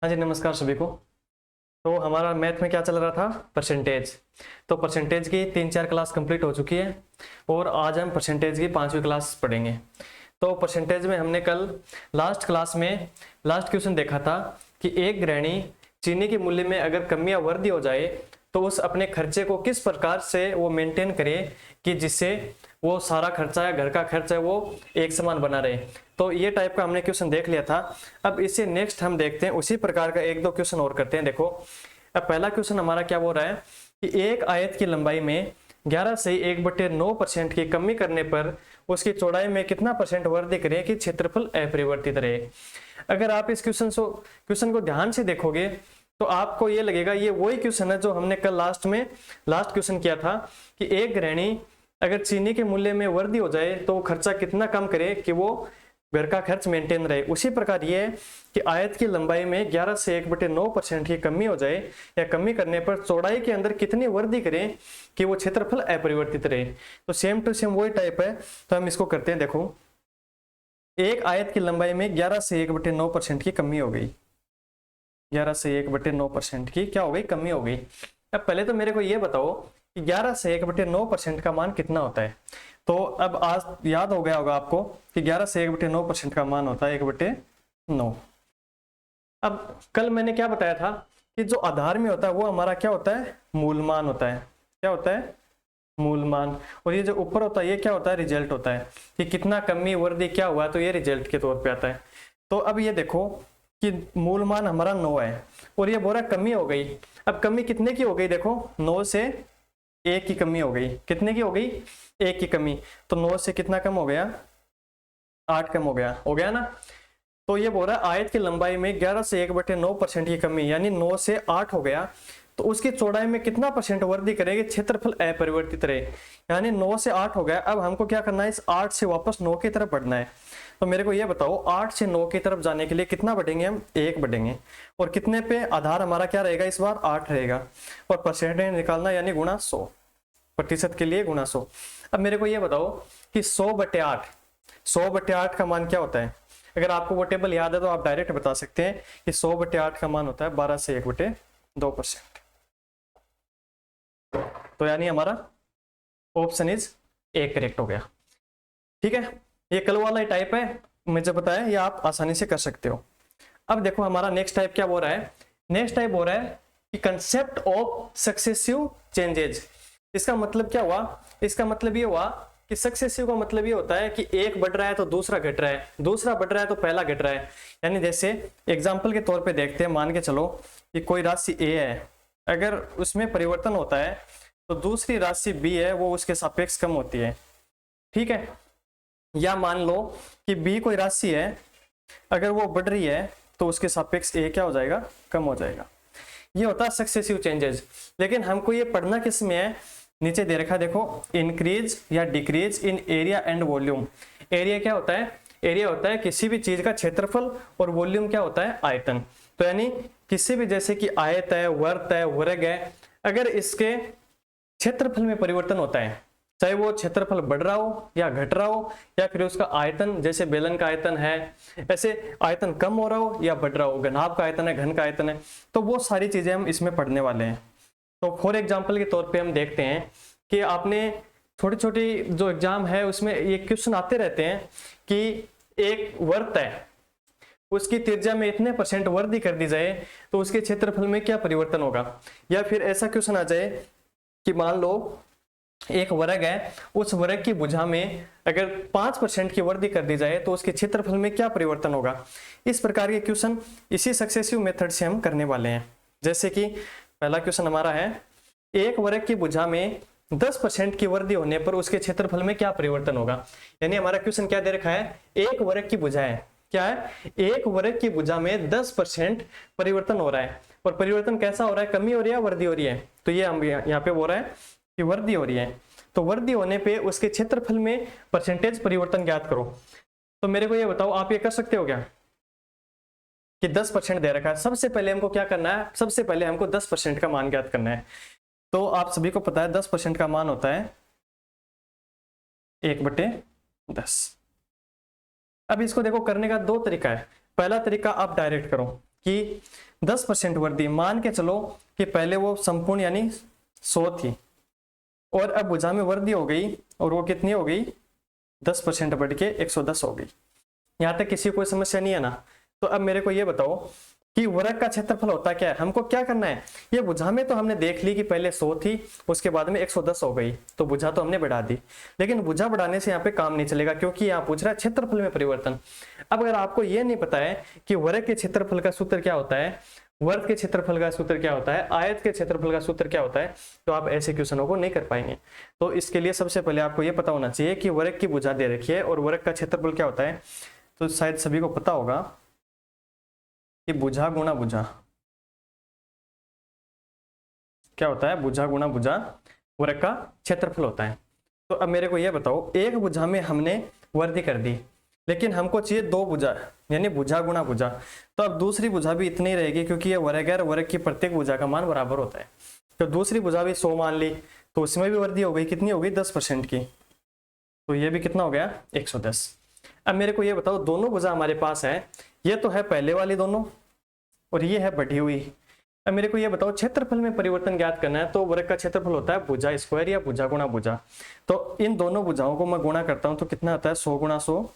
हाँ जी, नमस्कार सभी को। तो हमारा मैथ में क्या चल रहा था? परसेंटेज। तो परसेंटेज की 3-4 क्लास कंप्लीट हो चुकी है और आज हम परसेंटेज की 5वीं क्लास पढ़ेंगे। तो परसेंटेज में हमने कल लास्ट क्लास में लास्ट क्वेश्चन देखा था कि एक गृहिणी चीनी के मूल्य में अगर कमी या वृद्धि हो जाए तो उस अपने खर्चे को किस प्रकार से वो मेंटेन करे कि जिससे वो सारा खर्चा या घर का खर्चा है वो एक समान बना रहे। तो ये टाइप का हमने क्वेश्चन देख लिया था। अब इसे नेक्स्ट हम देखते हैं, उसी प्रकार का एक दो क्वेश्चन और करते हैं। देखो, अब पहला क्वेश्चन हमारा क्या बोल रहा है कि एक आयत की लंबाई में 11 से 1/9% की कमी करने पर उसकी चौड़ाई में कितना परसेंट वृद्धि करें कि क्षेत्रफल अपरिवर्तित रहे। अगर आप इस क्वेश्चन को ध्यान से देखोगे तो आपको ये लगेगा ये वही क्वेश्चन है जो हमने कल लास्ट क्वेश्चन किया था कि एक गृहिणी अगर चीनी के मूल्य में वृद्धि हो जाए तो खर्चा कितना कम करे कि वो घर का खर्च मेंटेन रहे। उसी प्रकार ये है कि आयत की लंबाई में 11 से 1/9% की कमी हो जाए या कमी करने पर चौड़ाई के अंदर कितनी वृद्धि करें कि वो क्षेत्रफल अपरिवर्तित रहे। तो सेम टू सेम वही टाइप है। तो हम इसको करते हैं। देखो, एक आयत की लंबाई में 11 से 1/9% की कमी हो गई। 11 से 1/9% की क्या हो गई? कमी हो गई। अब पहले तो मेरे को ये बताओ कि 11 से 1/9% का मान कितना होता है। तो अब आज याद हो गया होगा आपको कि 11 से 1/9% का मान होता है 1/9। अब कल मैंने क्या बताया था कि जो आधार में होता है वो हमारा क्या होता है? मूल मान होता है। क्या होता है? मूल मान। और ये जो ऊपर होता है ये क्या होता है? रिजल्ट होता है कि कितना कमी वृद्धि क्या हुआ, तो ये रिजल्ट के तौर पे आता है। तो अब ये देखो कि मूल मान हमारा 9 है और ये बोरा कमी हो गई। अब कमी कितने की हो गई? देखो, 9 से 1 की कमी हो गई। कितने की हो गई? 1 की कमी। तो 9 से कितना कम हो गया? 8 कम हो गया ना। तो ये बोल रहा है आयत की लंबाई में 11 से 1/9% की कमी, यानी 9 से 8 हो गया। तो उसकी चौड़ाई में कितना परसेंट वृद्धि करेगी? क्षेत्रफल अपरिवर्तित रहे। यानी 9 से 8 हो गया। अब हमको क्या करना है? इस 8 से वापस 9 की तरफ बढ़ना है। तो मेरे को ये बताओ, 8 से 9 की तरफ जाने के लिए कितना बढ़ेंगे हम? 1 बढ़ेंगे। और कितने पे? आधार हमारा क्या रहेगा इस बार? 8 रहेगा। और परसेंटेज निकालना यानी गुणा 100, प्रतिशत के लिए गुणा 100। अब मेरे को ये बताओ कि 100/8 का मान क्या होता है? अगर आपको वो टेबल याद है तो आप डायरेक्ट बता सकते हैं कि 100/8 का मान होता है 12 से 1/2%। तो यानी हमारा ऑप्शन इज ए करेक्ट हो गया। ठीक है, ये कल वाला ही टाइप है, मुझे बताया, ये आप आसानी से कर सकते हो। अब देखो हमारा नेक्स्ट टाइप क्या हो रहा है? नेक्स्ट टाइप हो रहा है कि कंसेप्ट ऑफ सक्सेसिव चेंजेस। इसका मतलब क्या हुआ? इसका मतलब ये हुआ कि सक्सेसिव का मतलब ये होता है कि एक बढ़ रहा है तो दूसरा घट रहा है, दूसरा बढ़ रहा है तो पहला घट रहा है। यानी जैसे एग्जाम्पल के तौर पे देखते हैं, मान के चलो कि कोई राशि ए है, अगर उसमें परिवर्तन होता है तो दूसरी राशि बी है वो उसके सापेक्ष कम होती है। ठीक है, या मान लो कि बी कोई राशि है, अगर वो बढ़ रही है तो उसके सापेक्ष ए क्या हो जाएगा? कम हो जाएगा। ये होता है सक्सेसिव चेंजेस। लेकिन हमको ये पढ़ना किस में है? नीचे दे रखा देखो, इंक्रीज या decrease in area and volume. Area क्या होता है? एरिया होता है किसी भी चीज का क्षेत्रफल, और वॉल्यूम क्या होता है? आयतन। तो यानी किसी भी, जैसे कि आयत है, वर्त है, वर्ग है, अगर इसके क्षेत्रफल में परिवर्तन होता है, चाहे वो क्षेत्रफल बढ़ रहा हो या घट रहा हो, या फिर उसका आयतन, जैसे बेलन का आयतन है, ऐसे आयतन कम हो रहा हो या बढ़ रहा हो, घनाभ का आयतन है, घन का आयतन है, तो वो सारी चीजें हम इसमें पढ़ने वाले हैं। तो फॉर एग्जाम्पल के तौर पे हम देखते हैं कि आपने छोटी छोटी जो एग्जाम है उसमें ये क्वेश्चन आते रहते हैं कि एक वर्त है, उसकी त्रिज्या में इतने परसेंट वृद्धि कर दी जाए तो उसके क्षेत्रफल में क्या परिवर्तन होगा। या फिर ऐसा क्वेश्चन आ जाए कि मान लो एक वर्ग है, उस वर्ग की भुजा में अगर 5% की वृद्धि कर दी जाए तो उसके क्षेत्रफल में क्या परिवर्तन होगा। इस प्रकार के क्वेश्चन इसी सक्सेसिव मेथड से हम करने वाले हैं। जैसे कि पहला क्वेश्चन हमारा है, एक वर्ग की भुजा में 10% की वृद्धि होने पर उसके क्षेत्रफल में क्या परिवर्तन होगा। यानी हमारा क्वेश्चन क्या दे रखा है? एक वर्ग की भुजा है, क्या है? एक वर्ग की भुजा में 10% परिवर्तन हो रहा है। और परिवर्तन कैसा हो रहा है? कमी हो रही है, वृद्धि हो रही है? तो ये हम यहाँ पे बोल रहा है कि वृद्धि हो रही है। तो वृद्धि होने पे उसके क्षेत्रफल में परसेंटेज परिवर्तन ज्ञात करो। तो मेरे को ये बताओ, आप ये कर सकते हो क्या कि 10% दे रखा है? सबसे पहले हमको क्या करना है? सबसे पहले हमको 10% का मान ज्ञात करना है। तो आप सभी को पता है 10% का मान होता है 1/10। अब इसको देखो, करने का दो तरीका है। पहला तरीका आप डायरेक्ट करो, कि 10% वृद्धि, मान के चलो कि पहले वो संपूर्ण यानी 100 थी और अब भुजा में वृद्धि हो गई और वो कितनी हो गई 10% बढ़ के 110 हो गई। यहाँ तक किसी को कोई समस्या नहीं है ना। तो अब मेरे को ये बताओ कि वर्ग का क्षेत्रफल होता क्या है, हमको क्या करना है। ये भुजा में तो हमने देख ली कि पहले 100 थी उसके बाद में 110 हो गई, तो भुजा तो हमने बढ़ा दी, लेकिन भुजा बढ़ाने से यहाँ पे काम नहीं चलेगा क्योंकि यहाँ पूछ रहा है क्षेत्रफल में परिवर्तन। अब अगर आपको ये नहीं पता है कि वर्ग के क्षेत्रफल का सूत्र क्या होता है, वर्ग के क्षेत्रफल का सूत्र क्या होता है, आयत के क्षेत्रफल का सूत्र क्या होता है, तो आप ऐसे क्वेश्चनों को नहीं कर पाएंगे। तो इसके लिए सबसे पहले आपको ये पता होना चाहिए कि वर्ग की भुजा दे रखी है और वर्ग का क्षेत्रफल क्या होता है। तो शायद सभी को पता होगा कि भुजा गुणा भुजा क्या होता है, भुजा गुणा भुजा वर्ग का क्षेत्रफल होता है। तो अब मेरे को ये बताओ, एक भुजा में हमने वृद्धि कर दी लेकिन हमको चाहिए 2 भुजा यानी भुजा गुणा भुजा, तो अब दूसरी भुजा भी इतनी रहेगी क्योंकि ये वर्ग है, वर्ग की प्रत्येक भुजा का मान बराबर होता है। तो दूसरी भुजा भी 100 मान ली तो उसमें भी वृद्धि हो गई, कितनी हो गई 10% की, तो ये भी कितना हो गया 110। अब मेरे को ये बताओ, दोनों भुजा हमारे पास है, ये तो है पहले वाली दोनों और ये है बढ़ी हुई। अब मेरे को ये बताओ क्षेत्रफल में परिवर्तन ज्ञात करना है, तो वर्ग का क्षेत्रफल होता है भुजा स्क्वायर या भुजा गुणा भुजा। तो इन दोनों भुजाओं को मैं गुणा करता हूं तो कितना आता है 100 गुणा 100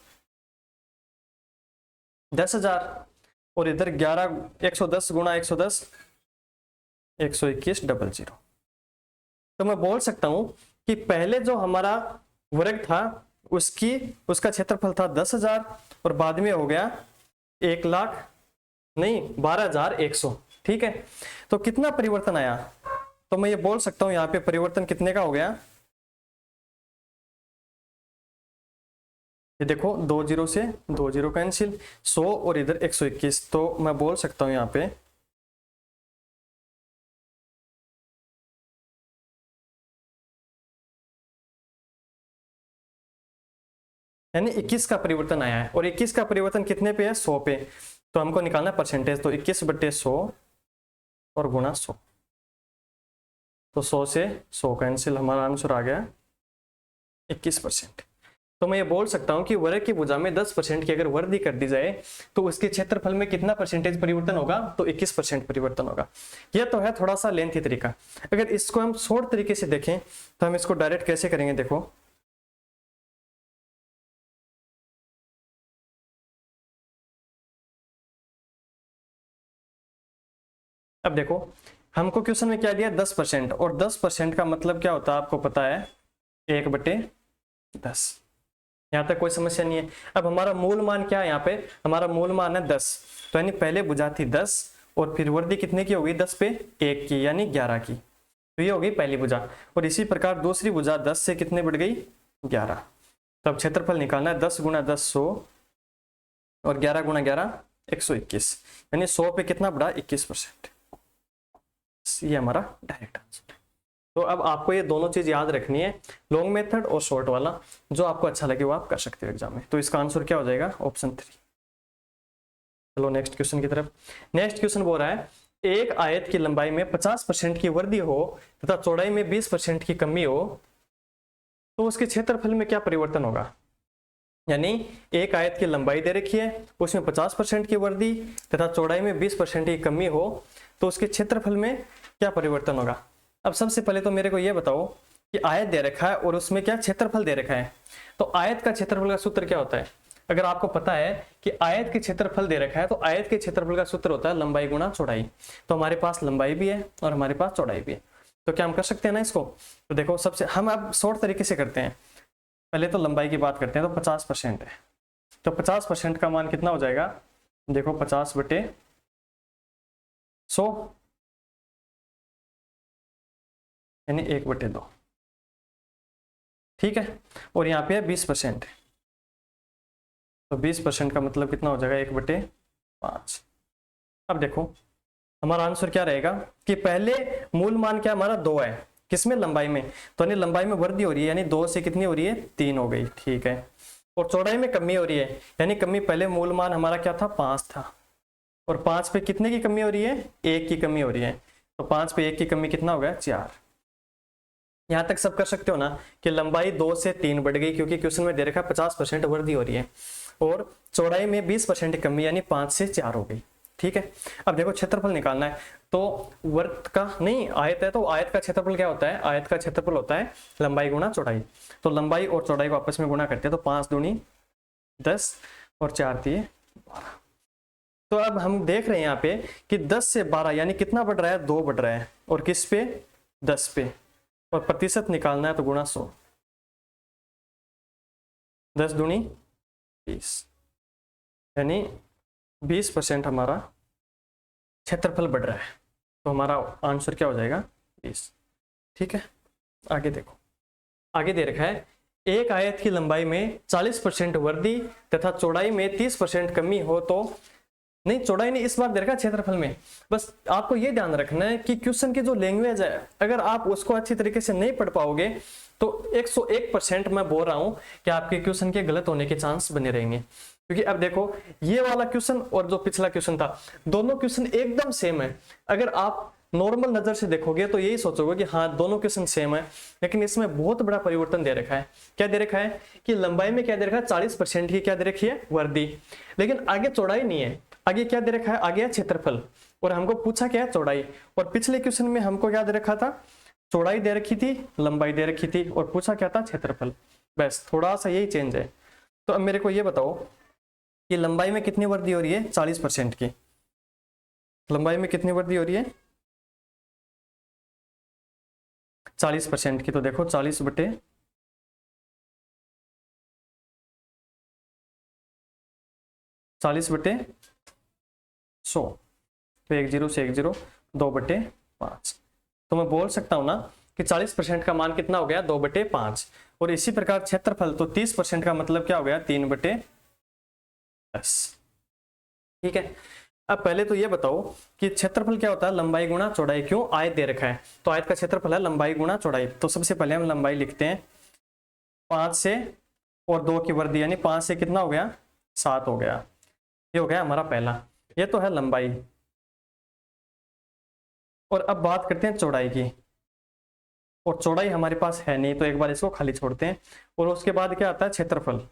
10,000 और इधर 110 गुणा 110 121 00। तो मैं बोल सकता हूं कि पहले जो हमारा वर्ग था उसका क्षेत्रफल था 10,000 और बाद में हो गया 12,100। ठीक है, तो कितना परिवर्तन आया, तो मैं ये बोल सकता हूं यहाँ पे परिवर्तन कितने का हो गया, ये देखो 2 0 से 2 0 कैंसिल, 100 और इधर 121, तो मैं बोल सकता हूं यहाँ पे यानी 21 का परिवर्तन आया है। और 21 का परिवर्तन कितने पे है 100 पे, तो हमको निकालना परसेंटेज, तो 21/100 और गुणा 100, तो 100 से 100 कैंसिल, हमारा आंसर आ गया 21%। तो मैं ये बोल सकता हूं कि वर्ग की भुजा में 10% की अगर वृद्धि कर दी जाए तो उसके क्षेत्रफल में कितना परसेंटेज परिवर्तन होगा, तो 21% परिवर्तन होगा। यह तो है थोड़ा सा लेंथी तरीका। अगर इसको हम शॉर्ट तरीके से देखें तो हम इसको डायरेक्ट कैसे करेंगे, देखो अब देखो हमको क्वेश्चन में क्या दिया 10%, और 10% का मतलब क्या होता है आपको पता है 1/10। यहाँ तक कोई समस्या नहीं है। अब हमारा मूल मान क्या है, यहाँ पे हमारा मूल मान है 10, तो यानी पहले भुजा थी 10 और फिर वृद्धि कितने की होगी 10 पे 1 की यानी 11 की, तो ये होगी पहली भुजा। और इसी प्रकार दूसरी भुजा 10 से कितने बढ़ गई 11, तब क्षेत्रफल निकालना है 10 गुणा 10 100 और 11 गुणा 11 121, यानी 100 पे कितना बढ़ा 21%। ये हमारा डायरेक्ट आंसर है। तो अब आपको ये दोनों चीज याद रखनी है, लॉन्ग मेथड और शॉर्ट वाला, जो आपको अच्छा लगे वो आप कर सकते हो एग्जाम में। तो इसका आंसर क्या हो जाएगा ऑप्शन 3। चलो नेक्स्ट क्वेश्चन की तरफ। नेक्स्ट क्वेश्चन बोल रहा है एक आयत की लंबाई में 50% की वृद्धि हो तथा चौड़ाई में 20% की कमी हो तो उसके क्षेत्रफल में क्या परिवर्तन होगा। यानी एक आयत की लंबाई दे रखी है, उसमें 50% की वृद्धि तथा चौड़ाई में 20% की कमी हो तो उसके क्षेत्रफल में क्या परिवर्तन होगा। अब सबसे पहले तो मेरे को यह बताओ कि आयत दे रखा है और उसमें क्या क्षेत्रफल दे रखा है, तो आयत का क्षेत्रफल का सूत्र क्या होता है। अगर आपको पता है कि आयत के क्षेत्रफल दे रखा है तो आयत के क्षेत्रफल का सूत्र होता है लंबाई गुणा चौड़ाई। तो हमारे पास लंबाई भी है और हमारे पास चौड़ाई भी है, तो क्या हम कर सकते हैं ना इसको। तो देखो सबसे हम अब शॉर्ट तरीके से करते हैं, पहले तो लंबाई की बात करते हैं। तो 50% है, तो 50% का मान कितना हो जाएगा, देखो 50/100 यानी 1/2, ठीक है। और यहाँ पे है 20%, तो 20% का मतलब कितना हो जाएगा 1/5। अब देखो हमारा आंसर क्या रहेगा कि पहले मूल मान क्या हमारा 2 है, किसमें लंबाई में, तो यानी लंबाई में वृद्धि हो रही है, यानी 2 से कितनी हो रही है 3 हो गई, ठीक है। और चौड़ाई में कमी हो रही है, यानी कमी पहले मूल मान हमारा क्या था 5 था और 5 पे कितने की कमी हो रही है 1 की कमी हो रही है, तो 5 पे 1 की कमी कितना हो गया 4। यहां तक सब कर सकते हो ना कि लंबाई 2 से 3 बढ़ गई क्योंकि क्वेश्चन में दे रखा 50% वृद्धि हो रही है, और चौड़ाई में 20% की कमी यानी 5 से 4 हो गई। ठीक है। अब देखो क्षेत्रफल निकालना है, तो वर्त का नहीं, आयत है तो आयत का क्षेत्रफल क्या होता है, आयत का क्षेत्रफल होता है लंबाई गुणा चौड़ाई। तो लंबाई और चौड़ाई को आपस में गुणा करते हैं, तो 5 दूनी 10 और 4 दिए 12। तो अब हम देख रहे हैं यहाँ पे कि 10 से 12 यानी कितना बढ़ रहा है, 2 बढ़ रहा है, और किस पे, 10 पे, और प्रतिशत निकालना है तो गुणा 100, 10 दूनी 20, यानी 20% हमारा क्षेत्रफल बढ़ रहा है। तो हमारा आंसर क्या हो जाएगा, 20। ठीक है, आगे देखो, आगे दे रखा है एक आयत की लंबाई में 40% वृद्धि तथा चौड़ाई में 30% कमी हो तो, नहीं चौड़ाई नहीं, इस बार दे रखा है क्षेत्रफल में। बस आपको ये ध्यान रखना है कि क्वेश्चन की जो लैंग्वेज है, अगर आप उसको अच्छी तरीके से नहीं पढ़ पाओगे तो 101% मैं बोल रहा हूं कि आपके क्वेश्चन के गलत होने के चांस बने रहेंगे। क्योंकि अब देखो ये वाला क्वेश्चन और जो पिछला क्वेश्चन था, दोनों क्वेश्चन एकदम सेम है। अगर आप नॉर्मल नजर से देखोगे तो यही सोचोगे कि हाँ दोनों क्वेश्चन सेम है, लेकिन इसमें बहुत बड़ा परिवर्तन दे रखा है। क्या दे रखा है कि लंबाई में क्या दे रखा है, 40% की क्या दे रखी है, वृद्धि, लेकिन आगे चौड़ाई नहीं है। आगे क्या दे रखा है, आगे है क्षेत्रफल, और हमको पूछा क्या है, चौड़ाई। और पिछले क्वेश्चन में हमको क्या दे रखा था, चौड़ाई दे रखी थी, लंबाई दे रखी थी, और पूछा क्या था, क्षेत्रफल। बस थोड़ा सा यही चेंज है। तो अब मेरे को ये बताओ कि लंबाई में कितनी वृद्धि हो रही है, 40% की। लंबाई में कितनी वृद्धि हो रही है, 40% की। तो देखो 40 बटे 100, तो 1 0 से 1 0, 2/5। तो मैं बोल सकता हूं ना कि 40% का मान कितना हो गया, 2/5। और इसी प्रकार क्षेत्रफल, तो 30% का मतलब क्या हो गया, 3/10। ठीक है, अब पहले तो ये बताओ कि क्षेत्रफल क्या होता है, लंबाई गुणा चौड़ाई। क्यों, आयत दे रखा है तो आयत का क्षेत्रफल है लंबाई गुणा चौड़ाई। तो सबसे पहले हम लंबाई लिखते हैं, 5 से और 2 की वृद्धि, यानी 5 से कितना हो गया, 7 हो गया। ये हो गया हमारा पहला, ये तो है लंबाई। और अब बात करते हैं चौड़ाई की, और चौड़ाई हमारे पास है नहीं तो एक बार इसको खाली छोड़ते हैं। और उसके बाद क्या आता है, क्षेत्रफल।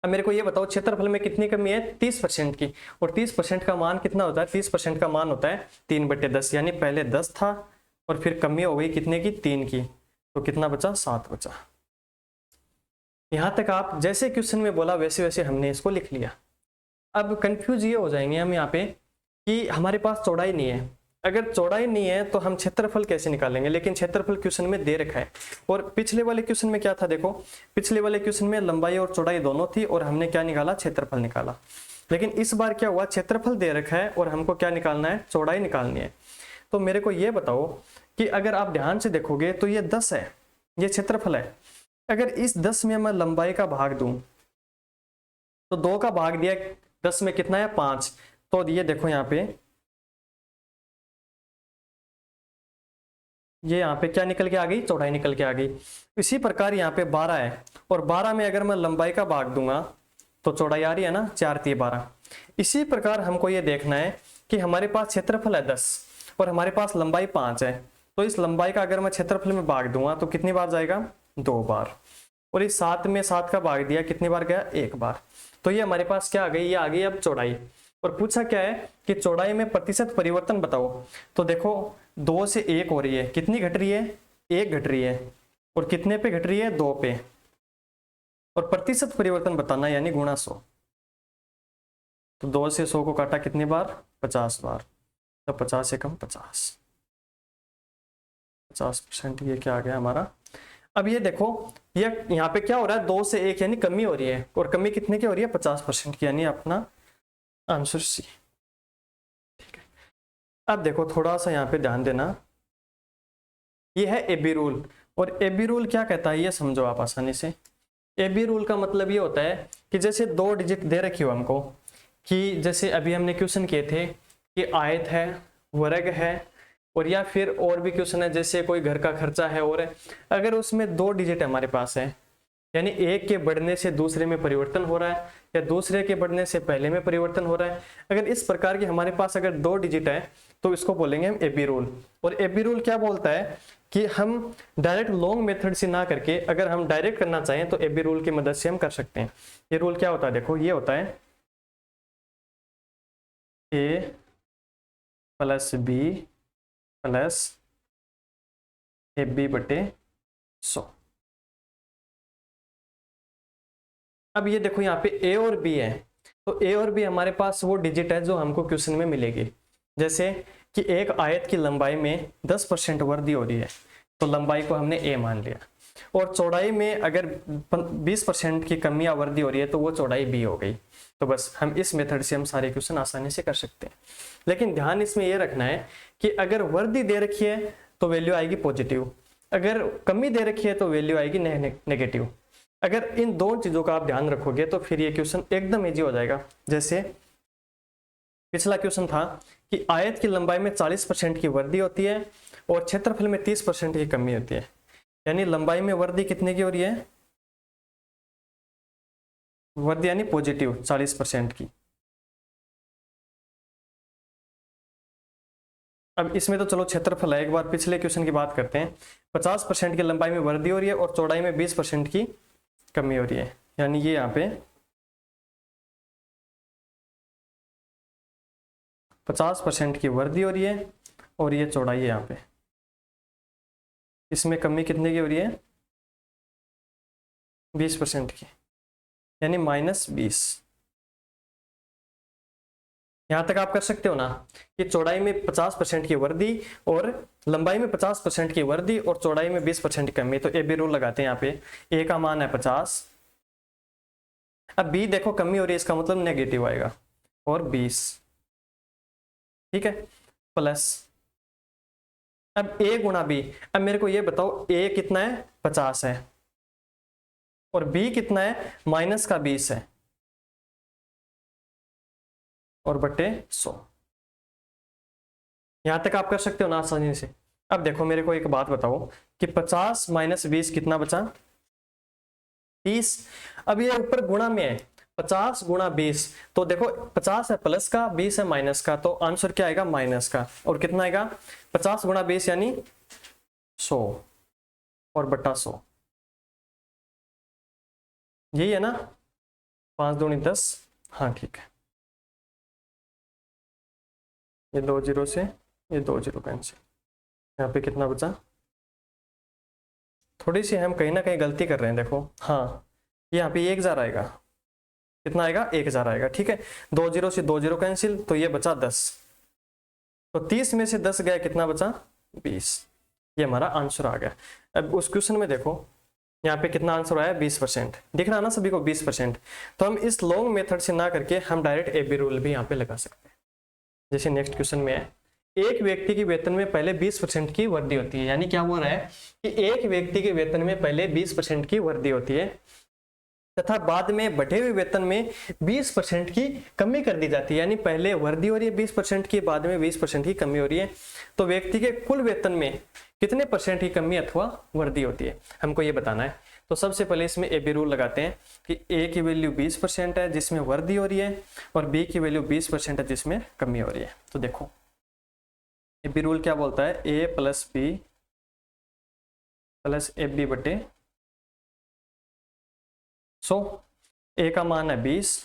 अब मेरे को ये बताओ क्षेत्रफल में कितनी कमी है, 30% की। और 30% का मान कितना होता है, 30% का मान होता है 3/10, यानी पहले 10 था और फिर कमी हो गई कितने की, 3 की, तो कितना बचा, 7 बचा। यहां तक आप जैसे क्वेश्चन में बोला वैसे वैसे हमने इसको लिख लिया। अब कंफ्यूज ये हो जाएंगे हम यहाँ पे कि हमारे पास चौड़ाई नहीं है। अगर चौड़ाई नहीं है तो हम क्षेत्रफल कैसे निकालेंगे, लेकिन क्षेत्रफल क्वेश्चन में दे रखा है। और पिछले वाले क्वेश्चन में क्या था, देखो पिछले वाले क्वेश्चन में लंबाई और चौड़ाई दोनों थी और हमने क्या निकाला, क्षेत्रफल निकाला। लेकिन इस बार क्या हुआ, क्षेत्रफल दे रखा है और हमको क्या निकालना है, चौड़ाई निकालनी है। तो मेरे को ये बताओ कि अगर आप ध्यान से देखोगे तो ये 10 है, ये क्षेत्रफल है। अगर इस 10 में मैं लंबाई का भाग दूं तो 2 का भाग दिया 10 में कितना है, 5। तो ये देखो यहाँ पे, ये यहाँ पे क्या निकल के आ गई, चौड़ाई निकल के आ गई। इसी प्रकार यहाँ पे 12 है, और 12 में अगर मैं लंबाई का भाग दूंगा तो चौड़ाई आ रही है ना, 4 3 12। इसी प्रकार हमको ये देखना है कि हमारे पास क्षेत्रफल है 10 और हमारे पास लंबाई 5 है। तो इस लंबाई का अगर मैं क्षेत्रफल में भाग दूंगा तो कितनी बार जाएगा, 2 बार। और इस 7 में 7 का भाग दिया, कितनी बार गया, 1 बार। तो ये हमारे पास क्या आ गई, ये आ गई अब चौड़ाई। और पूछा क्या है कि चौड़ाई में प्रतिशत परिवर्तन बताओ। तो देखो 2 से 1 हो रही है, कितनी घट रही है, 1 घट रही है। और कितने पे घट रही है, 2 पे। और प्रतिशत परिवर्तन बताना यानी गुणा 100। तो 2 से 100 को काटा कितनी बार, 50 बार। तो 50 एकम 50, 50%। ये क्या आ गया हमारा। अब ये देखो ये यहाँ पे क्या हो रहा है, 2 से 1 यानी कमी हो रही है, और कमी कितने की हो रही है, 50% की, यानी अपना आंसर सी। ठीक है, अब देखो थोड़ा सा यहाँ पे ध्यान देना, ये है एबी रूल। और एबी रूल क्या कहता है ये समझो आप आसानी से। एबी रूल का मतलब ये होता है कि जैसे 2 डिजिट दे रखी हो हमको, कि जैसे अभी हमने क्वेश्चन किए थे कि आयत है, वर्ग है, और या फिर और भी क्वेश्चन है जैसे कोई घर का खर्चा है, और अगर उसमें 2 डिजिट हमारे पास है, यानी एक के बढ़ने से दूसरे में परिवर्तन हो रहा है या दूसरे के बढ़ने से पहले में परिवर्तन हो रहा है, अगर इस प्रकार की हमारे पास अगर 2 डिजिट है तो इसको बोलेंगे हम एबी रूल। और एबी रूल क्या बोलता है कि हम डायरेक्ट लॉन्ग मेथड से ना करके अगर हम डायरेक्ट करना चाहें तो एबी रूल की मदद से हम कर सकते हैं। ये रूल क्या होता है, देखो ये होता है A plus B plus A B बटे 100। अब ये देखो यहाँ पे ए और बी है, तो ए और बी हमारे पास वो डिजिट है जो हमको क्वेश्चन में मिलेगी। जैसे कि एक आयत की लंबाई में 10% वृद्धि हो रही है, तो लंबाई को हमने ए मान लिया, और चौड़ाई में अगर 20% की कमी या वृद्धि हो रही है तो वो चौड़ाई बी हो गई। तो बस हम इस मेथड से हम सारे क्वेश्चन आसानी से कर सकते हैं। लेकिन ध्यान इसमें यह रखना है कि अगर वृद्धि दे रखी है तो वैल्यू आएगी पॉजिटिव, अगर कमी दे रखी है तो वैल्यू आएगी नेगेटिव। अगर इन दो चीजों का आप ध्यान रखोगे तो फिर ये क्वेश्चन एकदम इजी हो जाएगा। जैसे पिछला क्वेश्चन था कि आयत की लंबाई में 40% की वृद्धि होती है और क्षेत्रफल में 30% की कमी होती है, यानी लंबाई में वृद्धि कितने की हो रही है, वृद्धि यानी पॉजिटिव 40% की। अब इसमें तो चलो क्षेत्रफल है, एक बार पिछले क्वेश्चन की बात करते हैं। 50% की लंबाई में वृद्धि हो रही है और चौड़ाई में 20% की कमी हो रही है, यानी ये यहाँ पे 50% की वृद्धि हो रही है और ये चौड़ाई है यहाँ पे, इसमें कमी कितने की हो रही है, 20% की, यानी -20। यहां तक आप कर सकते हो ना कि चौड़ाई में 50% की वृद्धि और लंबाई में 50% की वृद्धि और चौड़ाई में 20% की कमी। तो ए बी रूल लगाते हैं। यहाँ पे ए का मान है 50, अब बी देखो कमी हो रही है, इसका मतलब नेगेटिव आएगा, और 20, ठीक है, प्लस अब ए गुणा बी। अब मेरे को ये बताओ ए कितना है, 50 है, और बी कितना है, -20 है, और बटे 100। यहां तक आप कर सकते हो ना आसानी से। अब देखो मेरे को एक बात बताओ कि 50 - 20 कितना बचा, 30। अब ये ऊपर गुणा में है, 50 गुणा 20, तो देखो 50 है प्लस का, 20 है माइनस का, तो आंसर क्या आएगा, माइनस का। और कितना आएगा, 50 गुणा 20 यानी 100 और बटा 100, यही है ना, 5 दूनी 10। हाँ ठीक है, ये 2 0 से ये 2 0 कैंसिल, यहाँ पे कितना बचा, थोड़ी सी हम कहीं ना कहीं गलती कर रहे हैं। देखो हाँ, यहाँ पे 1000 आएगा, कितना आएगा, 1000 आएगा, ठीक है। 2 0 से 2 0 कैंसिल, तो ये बचा 10, तो 30 में से 10 गया, कितना बचा, 20। ये हमारा आंसर आ गया। अब उस क्वेश्चन में देखो यहाँ पे कितना आंसर आया, 20%, दिख रहा ना सभी को, 20%। तो हम इस लॉन्ग मेथड से ना करके हम डायरेक्ट ए बी रूल भी यहाँ पे लगा सकते हैं। जैसे नेक्स्ट क्वेश्चन में है, एक व्यक्ति के वेतन में पहले 20% की वृद्धि होती है, यानी क्या बोल रहा है कि एक व्यक्ति के वेतन में पहले 20% की वृद्धि होती है तथा बाद में बढ़े हुए वेतन में 20% की कमी कर दी जाती है, यानी पहले वृद्धि हो रही है 20% की, बाद में 20% की कमी हो रही है। तो व्यक्ति के कुल वेतन में कितने % की कमी अथवा वृद्धि होती है, हमको ये बताना है। तो सबसे पहले इसमें ए बी रूल लगाते हैं कि ए की वैल्यू 20% है जिसमें वृद्धि हो रही है, और बी की वैल्यू 20% है जिसमें कमी हो रही है। तो देखो ए बी रूल क्या बोलता है, A plus B plus A B बटे 100। ए का मान है 20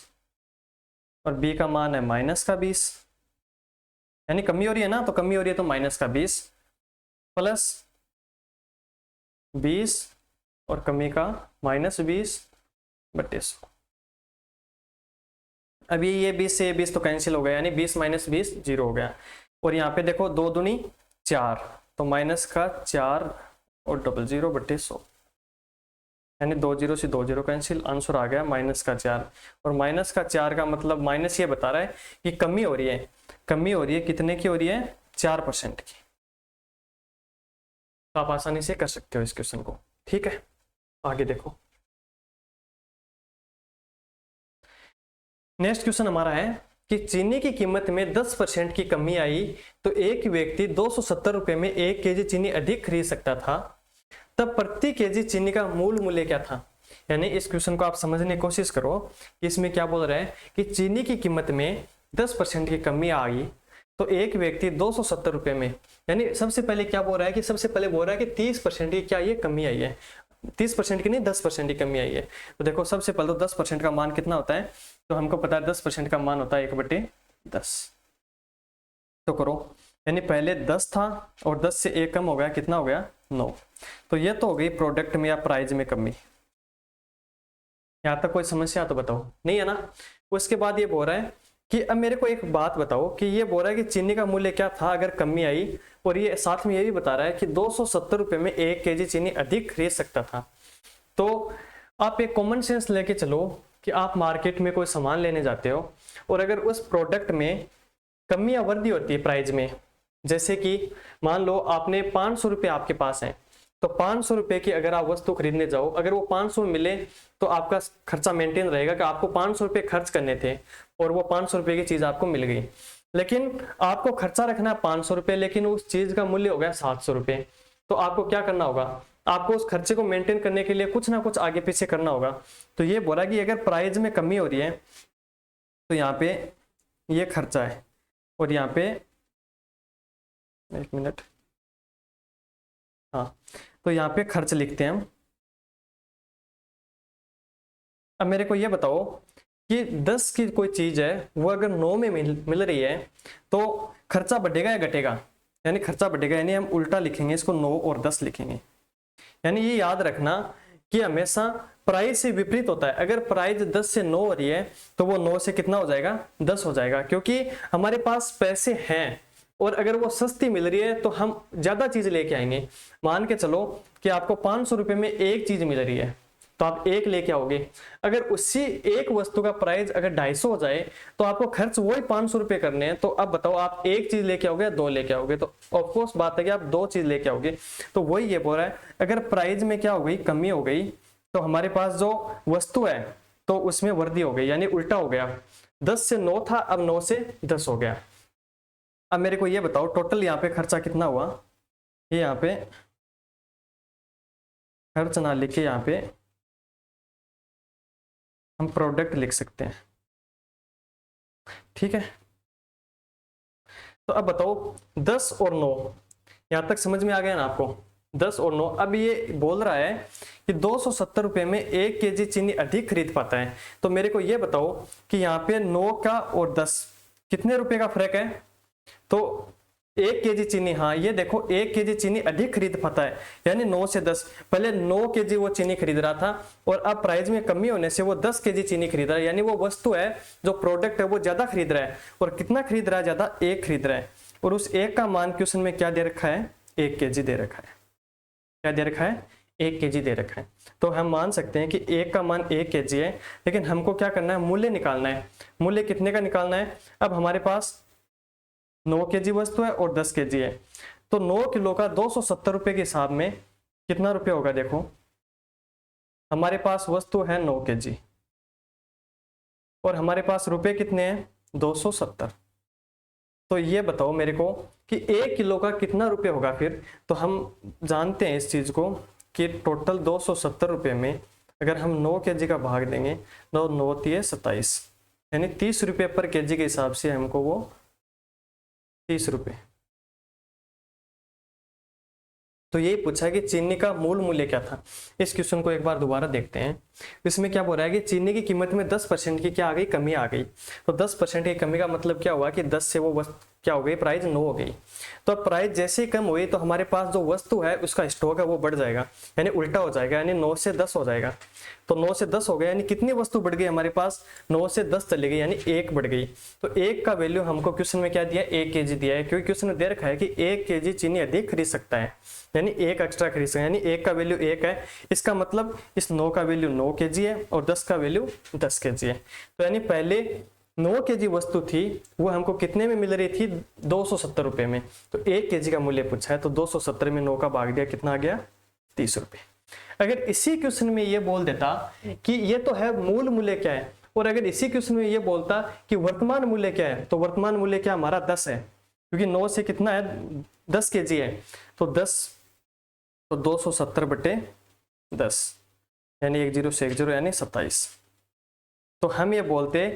और बी का मान है -20, यानी कमी हो रही है ना, तो कमी हो रही है तो -20 प्लस 20 और कमी का -20 बटे 100। अभी ये 20 से 20 तो कैंसिल हो गया, यानी 20 - 20 0 हो गया। और यहाँ पे देखो 2 दूनी 4, तो -4 और 00 बटे 100, यानी 2 0 से 2 0 कैंसिल, आंसर आ गया -4। और -4 का मतलब माइनस ये बता रहा है कि कमी हो रही है, कमी हो रही है कितने की हो रही है, 4% की। तो आप आसानी से कर सकते हो इस क्वेश्चन को, ठीक है। आगे देखो नेक्स्ट क्वेश्चन हमारा है कि चीनी की कीमत में 10% की कमी आई तो एक व्यक्ति 270 रुपए में 1 केजी चीनी अधिक खरीद सकता था, तब प्रति केजी चीनी का मूल मूल्य क्या था। यानी इस क्वेश्चन को आप समझने की कोशिश करो कि इसमें क्या बोल रहा है कि चीनी की कीमत में 10% की कमी आई तो एक व्यक्ति 270 रुपए में, यानी सबसे पहले क्या बोल रहा है कि सबसे पहले बोल रहा है कि 30% की क्या ये कमी आई है, 30% की नहीं 10% की कमी आई है। तो देखो सबसे पहले तो 10% का मान कितना होता है, तो हमको पता है 10% का मान होता है 1/10। तो करो, यानी पहले 10 था और 10 से 1 कम हो गया, कितना हो गया 9। तो ये तो हो गई प्रोडक्ट में या प्राइस में कमी। यहाँ तक कोई समस्या तो बताओ, नहीं है ना। उसके बाद ये बोल रहा है कि अब मेरे को एक बात बताओ कि ये बोल रहा है कि चीनी का मूल्य क्या था अगर कमी आई, और ये साथ में ये भी बता रहा है कि 270 रुपये में 1 kg चीनी अधिक खरीद सकता था। तो आप एक कॉमन सेंस लेके चलो कि आप मार्केट में कोई सामान लेने जाते हो और अगर उस प्रोडक्ट में कमी या वृद्धि होती है प्राइस में, जैसे कि मान लो आपने 500 रुपये आपके पास है, तो 500 रुपये की अगर आप वस्तु खरीदने जाओ, अगर वो 500 में मिले तो आपका खर्चा मेंटेन रहेगा कि आपको 500 रुपये खर्च करने थे और वो 500 रुपये की चीज आपको मिल गई। लेकिन आपको खर्चा रखना है 500 रुपये, लेकिन उस चीज का मूल्य हो गया 700 रुपये। तो आपको क्या करना होगा, आपको उस खर्चे को मेंटेन करने के लिए कुछ ना कुछ आगे पीछे करना होगा। तो ये बोला कि अगर प्राइस में कमी हो रही है तो यहाँ पे ये खर्चा है, और यहाँ पे 1 मिनट, हाँ, तो यहाँ पे खर्च लिखते हैं हम। अब मेरे को ये बताओ कि 10 की कोई चीज है वो अगर 9 में मिल रही है तो खर्चा बढ़ेगा या घटेगा, यानी खर्चा बढ़ेगा, यानी हम उल्टा लिखेंगे इसको, 9 और 10 लिखेंगे। यानी ये याद रखना कि हमेशा प्राइस से विपरीत होता है। अगर प्राइस 10 से 9 हो रही है तो वो 9 से कितना हो जाएगा, 10 हो जाएगा, क्योंकि हमारे पास पैसे हैं और अगर वो सस्ती मिल रही है तो हम ज्यादा चीज लेके आएंगे। मान के चलो कि आपको 500 रुपये में एक चीज मिल रही है तो आप एक लेके आओगे। अगर उसी एक वस्तु का प्राइस अगर 250 हो जाए तो आपको खर्च वही 500 रुपये करने हैं। तो अब बताओ आप एक चीज लेके आओगे या 2 लेके आओगे, तो ऑफकोर्स बात है कि आप 2 चीज लेके आओगे। तो वही ये बोल रहा है अगर प्राइस में क्या हो गई, कमी हो गई, तो हमारे पास जो वस्तु है तो उसमें वृद्धि हो गई, यानी उल्टा हो गया। 10 से 9 था, अब 9 से 10 हो गया। अब मेरे को ये बताओ टोटल यहाँ पे खर्चा कितना हुआ। ये यहाँ पे खर्च ना लिखे, यहाँ पे हम प्रोडक्ट लिख सकते हैं, ठीक है। तो अब बताओ 10 और 9, यहां तक समझ में आ गया ना आपको, 10 और 9। अब ये बोल रहा है कि 270 रुपये में 1 kg चीनी अधिक खरीद पाता है। तो मेरे को ये बताओ कि यहाँ पे 9 का और 10 कितने रुपए का फर्क है। तो 1 kg चीनी, हाँ ये देखो 1 kg चीनी अधिक खरीद पाता है, यानी 9 से 10। पहले 9 kg वो चीनी खरीद रहा था और अब प्राइस में कमी होने से वो 10 kg चीनी खरीद रहा है, यानी वो वस्तु है जो प्रोडक्ट है वो ज्यादा खरीद रहा है। और कितना खरीद रहा है, ज्यादा, 1 खरीद रहा है। और उस 1 का मान क्वेश्चन में क्या दे रखा है, 1 kg दे रखा है। क्या दे रखा है, 1 kg दे रखा है। तो हम मान सकते हैं कि 1 का मान 1 kg है, लेकिन हमको क्या करना है, मूल्य निकालना है। मूल्य कितने का निकालना है। अब हमारे पास 9 kg वस्तु है और 10 kg है, तो 9 किलो का 270 रुपये के हिसाब में कितना रुपये होगा। देखो हमारे पास वस्तु है 9 kg और हमारे पास रुपए कितने हैं, 270। तो ये बताओ मेरे को कि 1 किलो का कितना रुपये होगा फिर। तो हम जानते हैं इस चीज को कि टोटल 270 रुपये में अगर हम 9 kg का भाग देंगे तो 9 × 27, यानी 30 रुपये पर kg के हिसाब से हमको वो 30 रुपये। तो यही पूछा कि चीनी का मूल मूल्य क्या था। इस क्वेश्चन को एक बार दोबारा देखते हैं। इसमें क्या बोल रहा है कि चीनी की कीमत में 10% की क्या आ गई, कमी आ गई। तो 10% की कमी का मतलब क्या हुआ कि 10 से वो क्या हो गई, प्राइस 9 हो गई। तो अब प्राइस जैसे ही कम हुई तो हमारे पास जो वस्तु है उसका स्टॉक है वो बढ़ जाएगा, यानी उल्टा हो जाएगा, यानी 9 से 10 हो जाएगा। तो 9 से 10 हो गया, यानी कितनी वस्तु बढ़ गई हमारे पास, 9 से 10 चली गई, यानी 1 बढ़ गई। तो 1 का वैल्यू हमको क्वेश्चन में क्या दिया, 1 kg दिया है, क्योंकि क्वेश्चन में दे रखा है कि 1 kg चीनी अधिक खरीद सकता है, यानी 1 एक्स्ट्रा खरीद सकता है, यानी 1 का वैल्यू 1 है। इसका मतलब इस 9 का वैल्यू 9 kg है और 10 का वैल्यू 10 kg है। तो यानी पहले 9 kg वस्तु थी वो हमको कितने में मिल रही थी, 270 रुपये में। तो 1 kg का मूल्य पूछा है, तो 270 में 9 का भाग दिया, कितना आ गया, 30 रुपये। अगर इसी क्वेश्चन में ये बोल देता कि ये तो है मूल मूल्य क्या है, और अगर इसी क्वेश्चन में ये बोलता कि वर्तमान मूल्य क्या है, तो वर्तमान मूल्य क्या हमारा 10 है, क्योंकि 9 से कितना है, 10 kg है। तो 10, तो 270 बटे 10, यानी 1 0 से 1 0, यानी 27। तो हम ये बोलते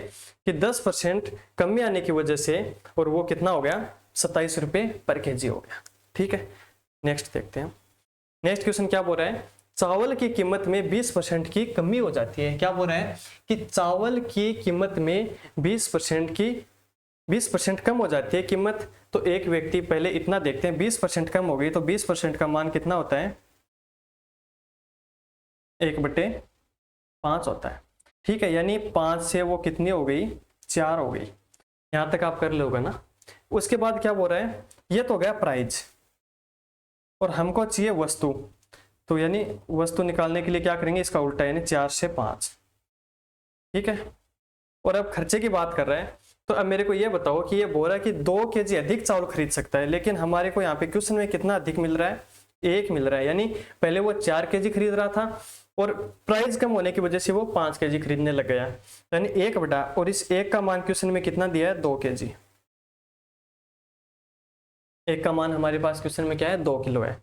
कि 10% कमी आने की वजह से, और वो कितना हो गया, 27 रुपये पर kg हो गया। ठीक है, नेक्स्ट देखते हैं। नेक्स्ट क्वेश्चन क्या बोल रहा है, चावल की कीमत में 20% की कमी हो जाती है। क्या बोल रहा है कि चावल की कीमत में 20% की 20% कम हो जाती है कीमत, तो एक व्यक्ति पहले इतना देखते हैं, 20% कम हो गई तो 20% का मान कितना होता है, 1/5 होता है। ठीक है, यानी 5 से वो कितनी हो गई, 4 हो गई। यहां तक आप कर लोगे ना। उसके बाद क्या बोल रहा है, ये तो हो गया प्राइज और हमको चाहिए वस्तु, तो यानी वस्तु निकालने के लिए क्या करेंगे, इसका उल्टा यानी 4 से 5। ठीक है, और अब खर्चे की बात कर रहा है, तो अब मेरे को ये बताओ कि ये बोल रहा है कि 2 kg अधिक चावल खरीद सकता है, लेकिन हमारे को यहाँ पे क्वेश्चन में कितना अधिक मिल रहा है, 1 मिल रहा है। यानी पहले वो 4 kg खरीद रहा था और प्राइस कम होने की वजह से वो 5 kg खरीदने लग गया, यानी 1 बटा, और इस 1 का मान क्वेश्चन में कितना दिया है, 2 kg। 1 का मान हमारे पास क्वेश्चन में क्या है, 2 किलो है।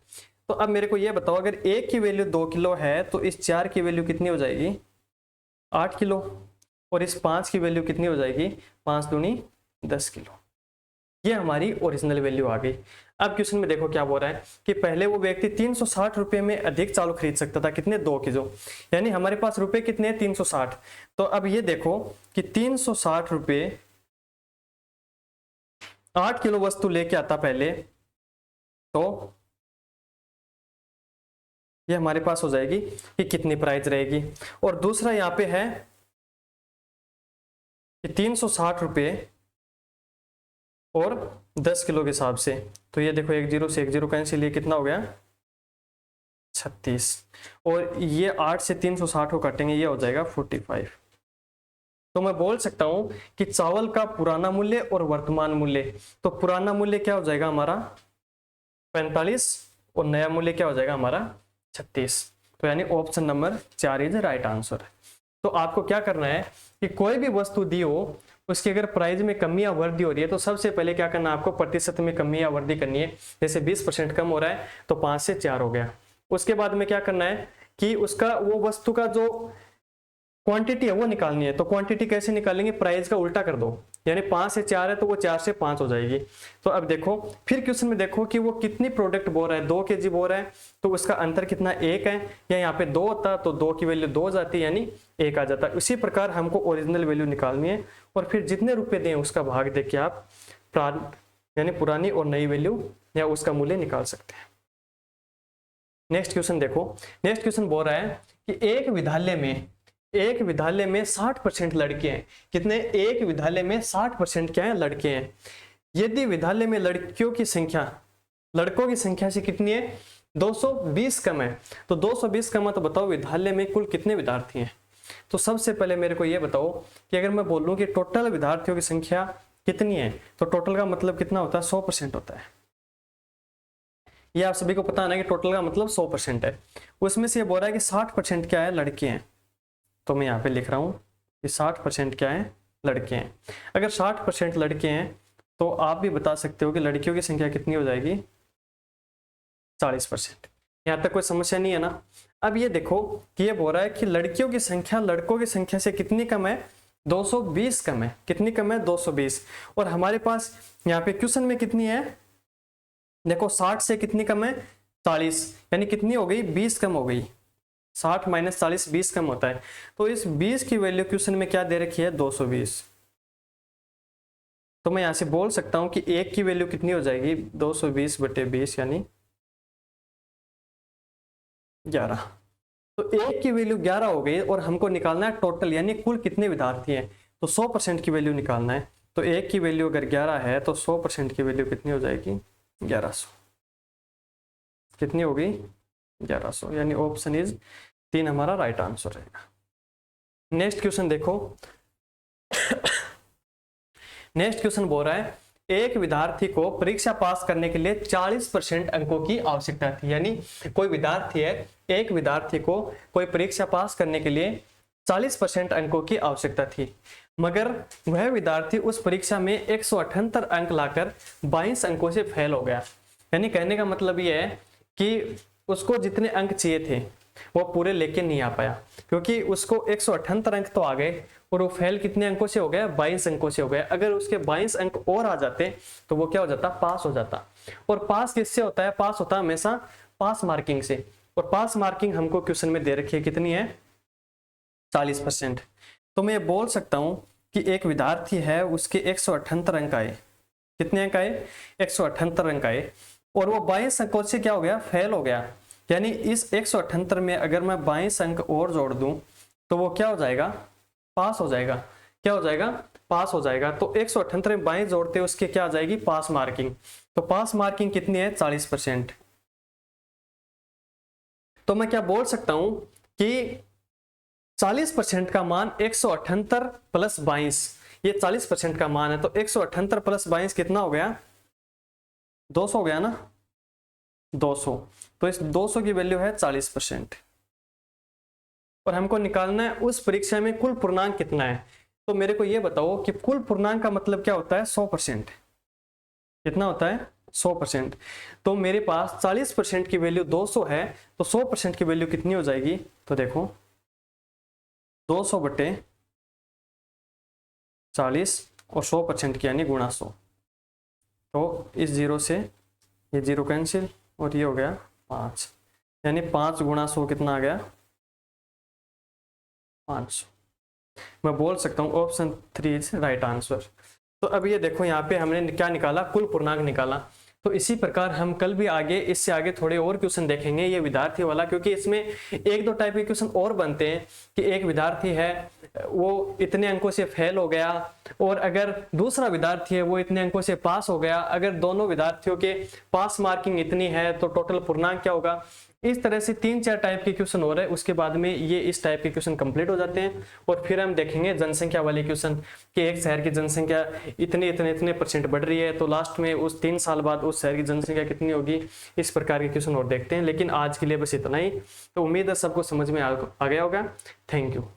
तो अब मेरे को ये बताओ, अगर 1 की वैल्यू 2 किलो है तो इस 4 की वैल्यू कितनी हो जाएगी, 8 किलो, और इस 5 की वैल्यू कितनी हो जाएगी, 5 दूनी 10 किलो। ये हमारी ओरिजिनल वैल्यू आ गई। अब क्वेश्चन में देखो क्या बोल रहा है कि पहले वो व्यक्ति 360 रुपए में अधिक चावल खरीद सकता था, कितने, 2 किलो, यानी हमारे पास रुपए कितने हैं, 360। तो अब ये देखो कि 360 रुपए 8 किलो वस्तु लेके आता पहले, तो ये हमारे पास हो जाएगी कि कितनी प्राइस रहेगी। और दूसरा यहाँ पे है कि 360 रुपये और 10 किलो के हिसाब से, तो ये देखो 1 0 से 1 0 कैंसिल, ये कितना हो गया, 36, और ये 8 से 360 को काटेंगे, ये हो जाएगा 45। तो मैं बोल सकता हूं कि चावल का पुराना मूल्य और वर्तमान मूल्य, तो पुराना मूल्य क्या हो जाएगा हमारा 45 और नया मूल्य क्या हो जाएगा हमारा 36। तो यानी option number 4 is right answer. तो आपको क्या करना है कि कोई भी वस्तु दी हो, उसकी अगर प्राइस में कमी या वृद्धि हो रही है, तो सबसे पहले क्या करना है आपको, प्रतिशत में कमी या वृद्धि करनी है। जैसे 20% कम हो रहा है तो 5 से 4 हो गया। उसके बाद में क्या करना है कि उसका वो वस्तु का जो क्वांटिटी है वो निकालनी है। तो क्वांटिटी कैसे निकालेंगे, प्राइस का उल्टा कर दो, यानी 5 से 4 है तो वो 4 से 5 हो जाएगी। तो अब देखो फिर क्वेश्चन में देखो कि वो कितनी प्रोडक्ट बोल रहा है, 2 kg बोल रहा है, तो उसका अंतर कितना, 1 है, या यहाँ पे 2 होता तो 2 की वैल्यू 2 जाती, यानी 1 आ जाता। इसी प्रकार हमको ओरिजिनल वैल्यू निकालनी है, और फिर जितने रुपए दें उसका भाग दे के आप यानी पुरानी और नई वैल्यू या उसका मूल्य निकाल सकते हैं। नेक्स्ट क्वेश्चन देखो, नेक्स्ट क्वेश्चन बोल रहा है कि एक विद्यालय में 60% लड़के हैं, कितने, एक विद्यालय में 60% क्या है, लड़के हैं। यदि विद्यालय में लड़कियों की संख्या लड़कों की संख्या से कितनी है, 220 कम है, तो 220 कम है, तो बताओ विद्यालय में कुल कितने विद्यार्थी हैं। तो सबसे पहले मेरे को ये बताओ कि अगर मैं बोलूं कि टोटल विद्यार्थियों की संख्या कितनी है, तो टोटल का मतलब कितना होता है, 100% होता है। ये आप सभी को पता है ना कि टोटल का मतलब 100% है। उसमें से ये बोल रहा है कि 60% क्या है, लड़के हैं। तो मैं यहाँ पे लिख रहा हूँ कि 60% क्या है, लड़के हैं। अगर 60% लड़के हैं तो आप भी बता सकते हो कि लड़कियों की संख्या कितनी हो जाएगी, 40%। यहाँ तक कोई समस्या नहीं है ना। अब ये देखो कि ये बोल रहा है कि लड़कियों की संख्या लड़कों की संख्या से कितनी कम है, 220 कम है। कितनी कम है, 220। और हमारे पास यहाँ पे क्वेश्चन में कितनी है, देखो 60 से कितनी कम है, 40, यानी कितनी हो गई, 20 कम हो गई। 60 माइनस 40 20 कम होता है। तो इस 20 की वैल्यू क्वेश्चन में क्या दे रखी है, 220। तो मैं यहां से बोल सकता हूं कि 1 की वैल्यू कितनी हो जाएगी, 220/20 यानी 11। तो 1 की वैल्यू 11 हो गई, और हमको निकालना है टोटल, यानी कुल कितने विद्यार्थी हैं। तो 100% की वैल्यू निकालना है। तो 1 की वैल्यू अगर 11 है तो 100% की वैल्यू कितनी हो जाएगी, 1100। कितनी होगी, 1100, यानी ऑप्शन इज 3 हमारा राइट आंसर रहेगा। नेक्स्ट क्वेश्चन देखो, नेक्स्ट क्वेश्चन बोल रहा है एक विद्यार्थी को परीक्षा पास करने के लिए 40% अंकों की आवश्यकता थी। यानी कोई विद्यार्थी है, एक विद्यार्थी को कोई परीक्षा पास करने के लिए 40% अंकों की आवश्यकता थी, मगर वह विद्यार्थी उस परीक्षा में 178 अंक लाकर 22 अंकों से फेल हो गया। यानी कहने का मतलब यह है कि उसको जितने अंक चाहिए थे वो पूरे लेके नहीं आ पाया, क्योंकि उसको 178 अंक तो आ गए और वो फेल कितने अंकों से हो गया, 22 अंकों से हो गया। अगर उसके 22 अंक और आ जाते तो वो क्या हो जाता, पास हो जाता। और पास किससे होता है, पास होता है हमेशा पास मार्किंग से। और पास मार्किंग हमको क्वेश्चन में दे रखी है, कितनी है, 40%। तो मैं बोल सकता हूं कि एक विद्यार्थी है, उसके 178 अंक आए। कितने अंक आए? 178 अंक आए, और वो 22 अंकों से क्या हो गया? फेल हो गया। यानी इस 178 में अगर मैं 22 अंक और जोड़ दूं तो वो क्या हो जाएगा? पास हो जाएगा। क्या हो जाएगा? पास हो जाएगा। तो 178 में 22 जोड़ते उसके क्या आ जाएगी? पास मार्किंग। तो पास मार्किंग कितनी है? 40%। तो मैं क्या बोल सकता हूं कि 40% का मान 178 प्लस 22, ये 40% का मान है। तो 178 प्लस 22 कितना हो गया? 200 हो गया ना? 200। तो इस 200 की वैल्यू है 40%। और हमको निकालना है उस परीक्षा में कुल पूर्णांक कितना है। तो मेरे को ये बताओ कि कुल पूर्णांक का मतलब क्या होता है? 100%। कितना होता है? 100%। तो मेरे पास 40% की वैल्यू 200 है, तो 100% की वैल्यू कितनी हो जाएगी? तो देखो 200 बटे 40 और 100% की यानी गुणा 100। तो इस जीरो से ये जीरो कैंसिल और ये हो गया 5, यानी 5 गुणा 100 कितना आ गया? 500। मैं बोल सकता हूँ ऑप्शन 3 इज राइट आंसर। तो अब ये देखो यहाँ पे हमने क्या निकाला? कुल पूर्णांक निकाला। तो इसी प्रकार हम कल भी आगे इससे आगे थोड़े और क्वेश्चन देखेंगे ये विद्यार्थी वाला, क्योंकि इसमें एक दो टाइप के क्वेश्चन और बनते हैं कि एक विद्यार्थी है वो इतने अंकों से फेल हो गया, और अगर दूसरा विद्यार्थी है वो इतने अंकों से पास हो गया। अगर दोनों विद्यार्थियों के पास मार्किंग इतनी है तो टोटल पूर्णांक क्या होगा। इस तरह से 3-4 टाइप के क्वेश्चन हो रहे हैं। उसके बाद में ये इस टाइप के क्वेश्चन कंप्लीट हो जाते हैं, और फिर हम देखेंगे जनसंख्या वाले क्वेश्चन कि एक शहर की जनसंख्या इतने परसेंट बढ़ रही है, तो लास्ट में उस 3 साल बाद उस शहर की जनसंख्या कितनी होगी। इस प्रकार के क्वेश्चन और देखते हैं। लेकिन आज के लिए बस इतना ही। तो उम्मीद है सबको समझ में आ गया होगा। Thank you.